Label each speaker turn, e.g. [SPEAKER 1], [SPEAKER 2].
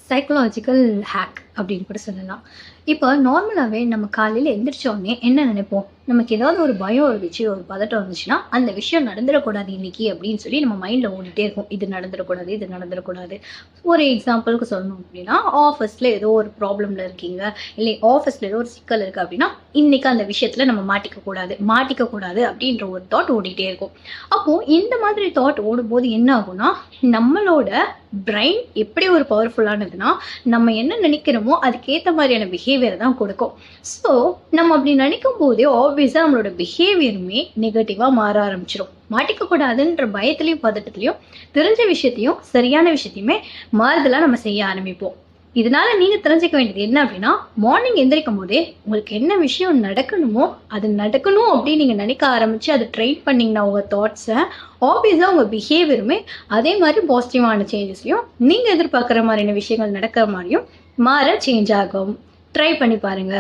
[SPEAKER 1] Psychological hack அப்படின்னு கூட சொல்லலாம். இப்போ நார்மலாகவே நம்ம காலையில் எந்திரிச்ச உடனே என்ன நினைப்போம்? நமக்கு ஏதாவது ஒரு பயம் இருந்துச்சு, ஒரு பதட்டம் இருந்துச்சுன்னா, அந்த விஷயம் நடந்துடக்கூடாது இன்னைக்கு அப்படின்னு சொல்லி நம்ம மைண்டில் ஓடிட்டே இருக்கும். இது நடந்துடக்கூடாது, இது நடந்துடக்கூடாது. ஒரு எக்ஸாம்பிளுக்கு சொல்லணும் அப்படின்னா, ஆஃபீஸில் ஏதோ ஒரு ப்ராப்ளமில் இருக்கீங்க, இல்லை ஆஃபீஸில் ஏதோ ஒரு சிக்கல் இருக்குது அப்படின்னா, இன்னைக்கு அந்த விஷயத்தில் நம்ம மாட்டிக்கக்கூடாது அப்படின்ற ஒரு தாட் ஓடிட்டே இருக்கும். அப்போது இந்த மாதிரி தாட் ஓடும்போது என்ன ஆகும்னா, நம்மளோட பிரெயின் எப்படி ஒரு பவர்ஃபுல்லானதுன்னா, நம்ம என்ன நினைக்கிறோமோ அதுக்கேற்ற மாதிரியான பிஹேவியர் தான் கொடுக்கும். ஸோ நம்ம அப்படி நினைக்கும் போதே ஆப்வியஸாக நம்மளோட பிஹேவியருமே நெகட்டிவாக மாற ஆரம்பிச்சிடும். மாட்டிக்கக்கூடாதுன்ற பயத்துலையும் பதட்டத்துலையும் தெரிஞ்ச விஷயத்தையும் சரியான விஷயத்தையுமே மாறுதலாக நம்ம செய்ய ஆரம்பிப்போம். இதனால நீங்க தெரிஞ்சுக்க வேண்டியது என்ன அப்படின்னா, மார்னிங் எந்திரிக்கும் போதே உங்களுக்கு என்ன விஷயம் நடக்கணுமோ அது நடக்கணும் அப்படின்னு நீங்க நினைக்க ஆரம்பிச்சு அதை ட்ரெயின் பண்ணீங்கன்னா உங்க தாட்ஸை, ஆப்வியஸா உங்க பிஹேவியருமே அதே மாதிரி பாசிட்டிவான சேஞ்சஸ்லையும் நீங்க எதிர்பார்க்குற மாதிரியான விஷயங்கள் நடக்கிற மாதிரியும் மாற சேஞ்ச் ஆகும். ட்ரை பண்ணி பாருங்க.